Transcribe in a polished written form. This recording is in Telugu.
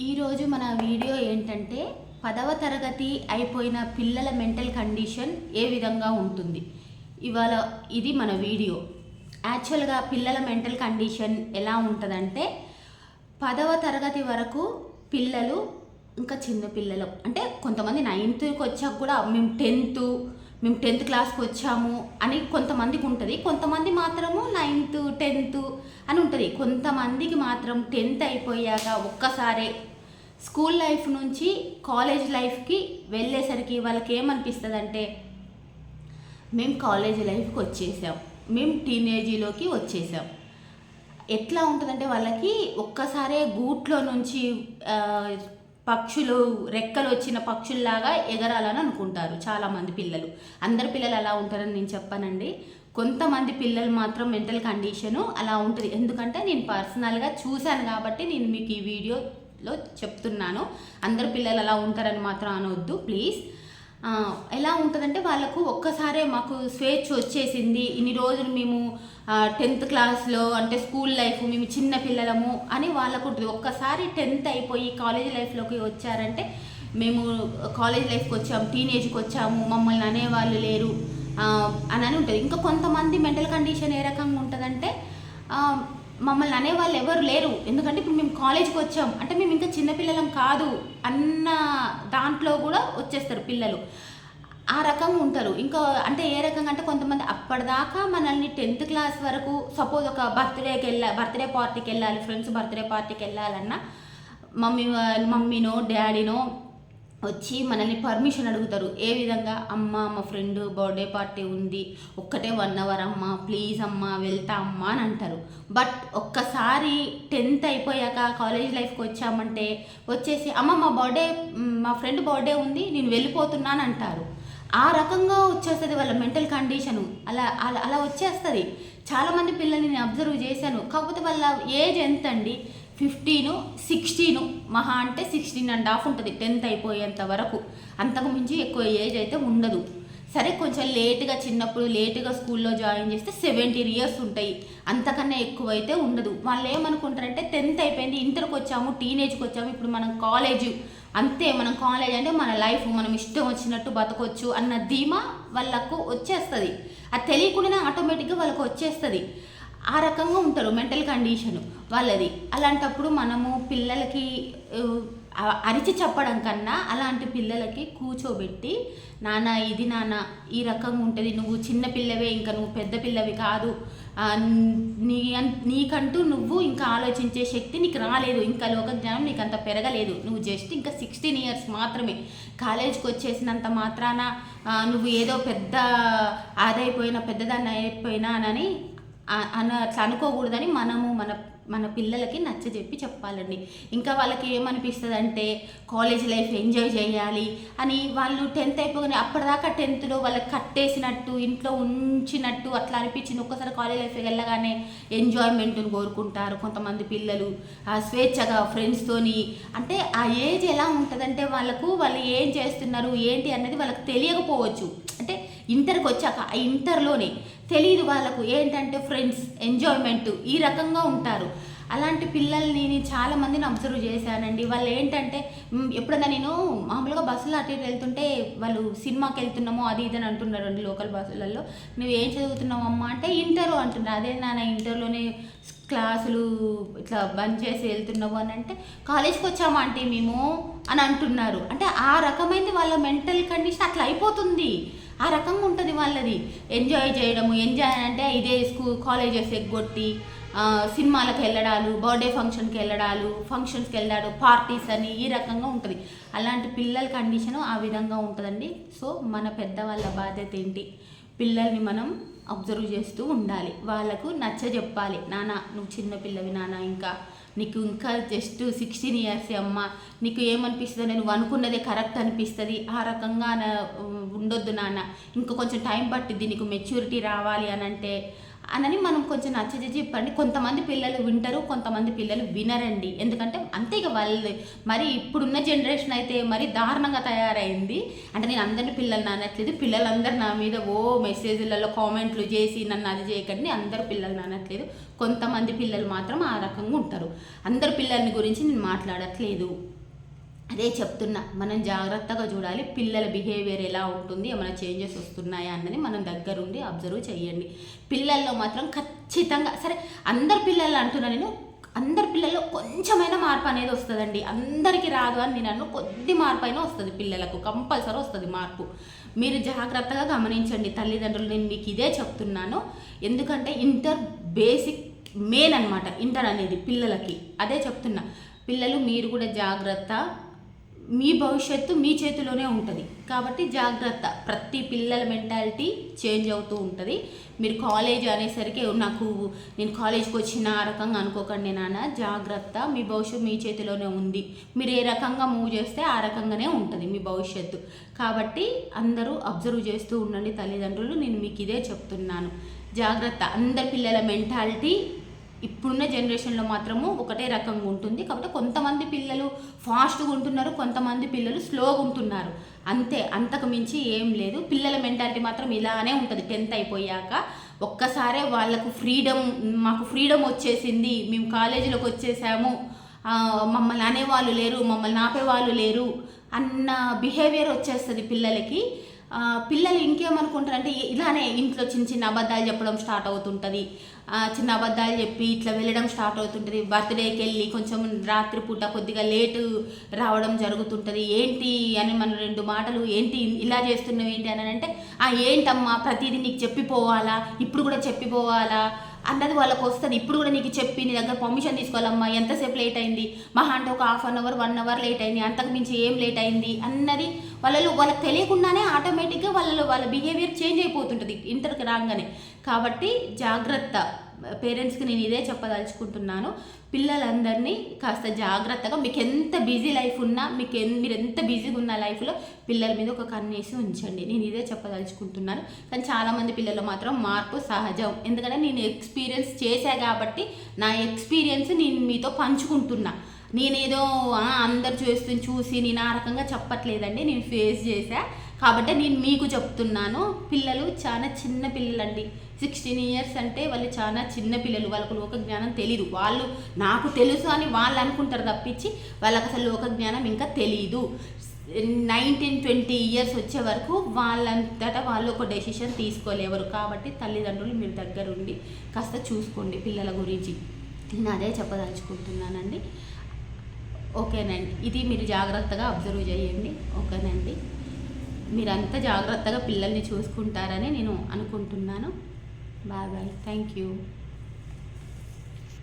ఈరోజు మన వీడియో ఏంటంటే 10వ తరగతి అయిపోయిన పిల్లల మెంటల్ కండిషన్ ఏ విధంగా ఉంటుంది. ఇవాళ ఇది మన వీడియో. యాక్చువల్గా పిల్లల మెంటల్ కండిషన్ ఎలా ఉంటుందంటే 10వ తరగతి వరకు పిల్లలు ఇంకా చిన్న పిల్లలు, అంటే కొంతమంది 9th వచ్చాక కూడా మేము 10th క్లాస్కి వచ్చాము అని కొంతమందికి ఉంటుంది. కొంతమంది మాత్రము 9th 10th అని ఉంటుంది. కొంతమందికి మాత్రం 10th అయిపోయాక ఒక్కసారే స్కూల్ లైఫ్ నుంచి కాలేజ్ లైఫ్కి వెళ్ళేసరికి వాళ్ళకి ఏమనిపిస్తుంది అంటే మేము కాలేజ్ లైఫ్కి వచ్చేసాం, మేము టీనేజీలోకి వచ్చేసాం. ఎట్లా ఉంటుందంటే వాళ్ళకి ఒక్కసారే గూట్లో నుంచి పక్షులు రెక్కలు వచ్చిన పక్షుల్లాగా ఎగరాలని అనుకుంటారు చాలామంది పిల్లలు. అందరి పిల్లలు అలా ఉంటారని నేను చెప్పానండి. కొంతమంది పిల్లలు మాత్రం మెంటల్ కండిషను అలా ఉంటుంది. ఎందుకంటే నేను పర్సనల్గా చూశాను కాబట్టి నేను మీకు ఈ వీడియోలో చెప్తున్నాను. అందరు పిల్లలు అలా ఉంటారని మాత్రం అనవద్దు ప్లీజ్. ఎలా ఉంటుందంటే వాళ్ళకు ఒక్కసారే మాకు స్వేచ్ఛ వచ్చేసింది, ఇన్ని రోజులు మేము 10th క్లాస్లో అంటే స్కూల్ లైఫ్ మేము చిన్న పిల్లలము అని వాళ్ళకు ఉంటుంది. ఒక్కసారి 10th అయిపోయి కాలేజ్ లైఫ్లోకి వచ్చారంటే మేము కాలేజ్ లైఫ్కి వచ్చాము, టీనేజ్కి వచ్చాము, మమ్మల్ని అనేవాళ్ళు లేరు అని ఉంటుంది. ఇంకా కొంతమంది మెంటల్ కండిషన్ ఏ రకంగా ఉంటుందంటే మమ్మల్ని అనేవాళ్ళు ఎవరు లేరు, ఎందుకంటే ఇప్పుడు మేము కాలేజ్కి వచ్చాం అంటే మేము ఇంకా చిన్నపిల్లలం కాదు అన్న దాంట్లో కూడా వచ్చేస్తారు పిల్లలు. ఆ రకంగా ఉంటారు. ఇంకా అంటే ఏ రకంగా అంటే కొంతమంది అప్పటిదాకా మనల్ని 10th క్లాస్ వరకు సపోజ్ ఒక బర్త్డే పార్టీకి వెళ్ళాలి, ఫ్రెండ్స్ బర్త్డే పార్టీకి వెళ్ళాలన్నా మమ్మీనో డాడీనో వచ్చి మనల్ని పర్మిషన్ అడుగుతారు. ఏ విధంగా, అమ్మ మా ఫ్రెండ్ బర్త్డే పార్టీ ఉంది, ఒక్కటే 1 hour అమ్మ ప్లీజ్ అమ్మ వెళ్తా అమ్మ అని అంటారు. బట్ ఒక్కసారి 10th అయిపోయాక కాలేజ్ లైఫ్కి వచ్చామంటే వచ్చేసి అమ్మ మా ఫ్రెండ్ బర్త్డే ఉంది నేను వెళ్ళిపోతున్నాను అంటారు. ఆ రకంగా వచ్చేస్తుంది వాళ్ళ మెంటల్ కండిషను. అలా అలా అలా వచ్చేస్తుంది. చాలామంది పిల్లల్ని నేను అబ్జర్వ్ చేశాను. కాకపోతే వాళ్ళ ఏజ్ ఎంత అండి, 15 16 మహా అంటే 16.5 ఉంటుంది 10th అయిపోయేంత వరకు. అంతకు మించి ఎక్కువ ఏజ్ అయితే ఉండదు. సరే కొంచెం లేటుగా చిన్నప్పుడు లేటుగా స్కూల్లో జాయిన్ చేస్తే 17 years ఉంటాయి, అంతకన్నా ఎక్కువ అయితే ఉండదు. వాళ్ళు ఏమనుకుంటారంటే 10th అయిపోయింది, ఇంటర్కి వచ్చాము, టీనేజ్కి వచ్చాము, ఇప్పుడు మనం కాలేజ్ అంతే, మనం కాలేజ్ అంటే మన లైఫ్ మనం ఇష్టం వచ్చినట్టు బతకొచ్చు అన్న ధీమా వాళ్ళకు వచ్చేస్తుంది. అది తెలియకుండానే ఆటోమేటిక్గా వాళ్ళకు వచ్చేస్తుంది. ఆ రకంగా ఉంటారు మెంటల్ కండిషను వాళ్ళది. అలాంటప్పుడు మనము పిల్లలకి అరిచి చెప్పడం కన్నా అలాంటి పిల్లలకి కూర్చోబెట్టి నాన్న ఇది నాన్న ఈ రకంగా ఉంటుంది, నువ్వు చిన్న పిల్లవే, ఇంకా నువ్వు పెద్ద పిల్లవి కాదు, నీకంటూ నువ్వు ఇంకా ఆలోచించే శక్తి నీకు రాలేదు, ఇంకా లోక జ్ఞానం నీకు అంత పెరగలేదు, నువ్వు జస్ట్ ఇంకా 16 years మాత్రమే, కాలేజ్కి వచ్చేసినంత మాత్రాన నువ్వు ఏదో పెద్ద ఆదైపోయినా పెద్దదాన్ని అయిపోయినా అని అట్లా అనుకోకూడదని మనము మన పిల్లలకి నచ్చజెప్పి చెప్పాలండి. ఇంకా వాళ్ళకి ఏమనిపిస్తుంది అంటే కాలేజ్ లైఫ్ ఎంజాయ్ చేయాలి అని. వాళ్ళు 10th అయిపోగానే అప్పటిదాకా 10thలో వాళ్ళకి కట్టేసినట్టు ఇంట్లో ఉంచినట్టు అట్లా అనిపించింది. ఒక్కసారి కాలేజ్ లైఫ్కి వెళ్ళగానే ఎంజాయ్మెంట్ని కోరుకుంటారు కొంతమంది పిల్లలు, స్వేచ్ఛగా ఫ్రెండ్స్తోని. అంటే ఆ ఏజ్ ఎలా ఉంటుందంటే వాళ్ళు ఏం చేస్తున్నారు ఏంటి అనేది వాళ్ళకి తెలియకపోవచ్చు. అంటే ఇంటర్కి వచ్చాక ఆ ఇంటర్లోనే తెలియదు వాళ్ళకు ఏంటంటే ఫ్రెండ్స్ ఎంజాయ్మెంట్ ఈ రకంగా ఉంటారు. అలాంటి పిల్లల్ని నేను చాలామందిని అబ్జర్వ్ చేశానండి. వాళ్ళు ఏంటంటే ఎప్పుడన్నా నేను మామూలుగా బస్సులో అటు ఇటు వెళ్తుంటే వాళ్ళు సినిమాకి వెళ్తున్నామో అది ఇది అని అంటున్నారు అండి లోకల్ బస్సులలో. నువ్వు ఏం చదువుతున్నావు అమ్మ అంటే ఇంటరు అంటున్నారు. అదే నాన్న ఇంటర్లోనే క్లాసులు ఇట్లా బంద్ చేసి వెళ్తున్నావు అని అంటే కాలేజ్కి వచ్చామా అంటే మేము అని అంటున్నారు. అంటే ఆ రకమైనది వాళ్ళ మెంటల్ కండిషన్ అట్లా అయిపోతుంది. ఆ రకంగా ఉంటుంది వాళ్ళది. ఎంజాయ్ చేయడము, ఎంజాయ్ అంటే ఇదే కాలేజెస్ ఎగ్గొట్టి సినిమాలకు వెళ్ళడాలు, బర్త్డే ఫంక్షన్స్కి వెళ్ళాడు, పార్టీస్ అని ఈ రకంగా ఉంటుంది. అలాంటి పిల్లల కండిషను ఆ విధంగా ఉంటుందండి. సో మన పెద్దవాళ్ళ బాధ్యత ఏంటి, పిల్లల్ని మనం అబ్జర్వ్ చేస్తూ ఉండాలి, వాళ్ళకు నచ్చజెప్పాలి. నాన్న నువ్వు చిన్నపిల్లవి నాన్న, నీకు ఇంకా జస్ట్ 16 years అమ్మ, నీకు ఏమనిపిస్తుంది, నువ్వు అనుకున్నదే కరెక్ట్ అనిపిస్తుంది, ఆ రకంగా ఉండొద్దు నాన్న, ఇంకా కొంచెం టైం పట్టిద్ది నీకు మెచ్యూరిటీ రావాలి అని అంటే అనని మనం కొంచెం చెప్పండి. కొంతమంది పిల్లలు వింటారు, కొంతమంది పిల్లలు వినరండి. ఎందుకంటే అంతే ఇక వాళ్ళు మరి ఇప్పుడున్న జనరేషన్ అయితే మరి దారుణంగా తయారైంది. అంటే నేను అందరిని పిల్లల్ని అనట్లేదు, పిల్లలందరూ నా మీద మెసేజ్లలో కామెంట్లు చేసి నన్ను అది చేయకండి, అందరు పిల్లల్ని అనట్లేదు. కొంతమంది పిల్లలు మాత్రం ఆ రకంగా ఉంటారు. అందరు పిల్లల్ని గురించి నేను మాట్లాడట్లేదు. అదే చెప్తున్నా, మనం జాగ్రత్తగా చూడాలి. పిల్లల బిహేవియర్ ఎలా ఉంటుంది, ఏమైనా చేంజెస్ వస్తున్నాయా అన్నది మనం దగ్గరుండి అబ్జర్వ్ చేయండి. పిల్లల్లో మాత్రం ఖచ్చితంగా సరే అందరు పిల్లలు అంటున్నా నేను, అందరి పిల్లల్లో కొంచెమైనా మార్పు అనేది వస్తుందండి. అందరికీ రాదు అని నేను కొద్ది మార్పు అయినా వస్తుంది, పిల్లలకు కంపల్సరీ వస్తుంది మార్పు. మీరు జాగ్రత్తగా గమనించండి తల్లిదండ్రులు. నేను మీకు ఇదే చెప్తున్నాను, ఎందుకంటే ఇంటర్ బేసిక్ మెయిన్ అనమాట ఇంటర్ అనేది పిల్లలకి. అదే చెప్తున్నా, పిల్లలు మీరు కూడా జాగ్రత్త. మీ భవిష్యత్తు మీ చేతిలోనే ఉంటుంది కాబట్టి జాగ్రత్త. ప్రతి పిల్లల మెంటాలిటీ చేంజ్ అవుతూ ఉంటుంది. మీరు కాలేజ్ అనేసరికి నేను కాలేజ్కి వచ్చిన ఆ రకంగా అనుకోకండి నాన్న. జాగ్రత్త, మీ భవిష్యత్తు మీ చేతిలోనే ఉంది. మీరు ఏ రకంగా మూవ్ చేస్తే ఆ రకంగానే ఉంటుంది మీ భవిష్యత్తు. కాబట్టి అందరూ అబ్జర్వ్ చేస్తూ ఉండండి తల్లిదండ్రులు. నేను మీకు ఇదే చెప్తున్నాను, జాగ్రత్త. అందరి పిల్లల మెంటాలిటీ ఇప్పుడున్న జనరేషన్లో మాత్రము ఒకటే రకంగా ఉంటుంది. కాబట్టి కొంతమంది పిల్లలు ఫాస్ట్గా ఉంటున్నారు, కొంతమంది పిల్లలు స్లోగా ఉంటున్నారు, అంతే. అంతకు మించి ఏం లేదు. పిల్లల మెంటాలిటీ మాత్రం ఇలానే ఉంటుంది. 10th అయిపోయాక ఒక్కసారే వాళ్ళకు మాకు ఫ్రీడమ్ వచ్చేసింది, మేము కాలేజీలోకి వచ్చేసాము, మమ్మల్ని అనేవాళ్ళు లేరు, మమ్మల్ని ఆపేవాళ్ళు లేరు అన్న బిహేవియర్ వచ్చేస్తుంది పిల్లలకి. పిల్లలు ఇంకేమనుకుంటారంటే ఇలానే ఇంట్లో చిన్న చిన్న అబద్ధాలు చెప్పడం స్టార్ట్ అవుతుంటుంది. చిన్న అబద్ధాలు చెప్పి ఇట్లా వెళ్ళడం స్టార్ట్ అవుతుంటుంది. బర్త్డేకి వెళ్ళి కొంచెం రాత్రిపూట కొద్దిగా లేటు రావడం జరుగుతుంటుంది. ఏంటి అని మనం 2 మాటలు, ఏంటి ఇలా చేస్తున్నావు ఏంటి అని అంటే, ఏంటమ్మా ప్రతిదీ నీకు చెప్పిపోవాలా, ఇప్పుడు కూడా చెప్పిపోవాలా అన్నది వాళ్ళకు వస్తుంది. ఇప్పుడు కూడా నీకు చెప్పి నీ దగ్గర పర్మిషన్ తీసుకోవాలమ్మా, ఎంతసేపు లేట్ అయింది, మహా అంటే ఒక 1/2 అవర్ 1 అవర్ లేట్ అయింది, అంతకు మించి ఏం లేట్ అయింది అన్నది వాళ్ళకి తెలియకుండానే ఆటోమేటిక్గా వాళ్ళ బిహేవియర్ చేంజ్ అయిపోతుంటుంది ఇంటర్కి రాగానే. కాబట్టి జాగ్రత్త. పేరెంట్స్కి నేను ఇదే చెప్పదలుచుకుంటున్నాను, పిల్లలందరినీ కాస్త జాగ్రత్తగా, మీకు ఎంత బిజీ లైఫ్ ఉన్నా, మీరు ఎంత బిజీగా ఉన్న లైఫ్లో పిల్లల మీద ఒక కన్నేసి ఉంచండి. నేను ఇదే చెప్పదలుచుకుంటున్నాను. కానీ చాలామంది పిల్లలు మాత్రం మార్పు సహజం. ఎందుకంటే నేను ఎక్స్పీరియన్స్ చేశా కాబట్టి నా ఎక్స్పీరియన్స్ నేను మీతో పంచుకుంటున్నా. నేనేదో అందరు చూసి నేను ఆ రకంగా చెప్పట్లేదండి, నేను ఫేస్ చేశా కాబట్టి నేను మీకు చెప్తున్నాను. పిల్లలు చాలా చిన్న పిల్లలండి, 16 years అంటే వాళ్ళు చాలా చిన్న పిల్లలు. వాళ్ళకు లోక జ్ఞానం తెలీదు. వాళ్ళు నాకు తెలుసు అని వాళ్ళు అనుకుంటారు తప్పించి వాళ్ళకి అసలు లోక జ్ఞానం ఇంకా తెలీదు. 19-20 years వచ్చే వరకు వాళ్ళంతటా వాళ్ళు ఒక డెసిషన్ తీసుకోలేవరు. కాబట్టి తల్లిదండ్రులు మీరు దగ్గరుండి కాస్త చూసుకోండి పిల్లల గురించి. నేను అదే చెప్పదలుచుకుంటున్నానండి. ఓకేనండి, ఇది మీరు జాగ్రత్తగా అబ్జర్వ్ చేయండి. ఓకేనండి, మీరంతా జాగ్రత్తగా పిల్లల్ని చూసుకుంటారని నేను అనుకుంటున్నాను. Bye bye, thank you.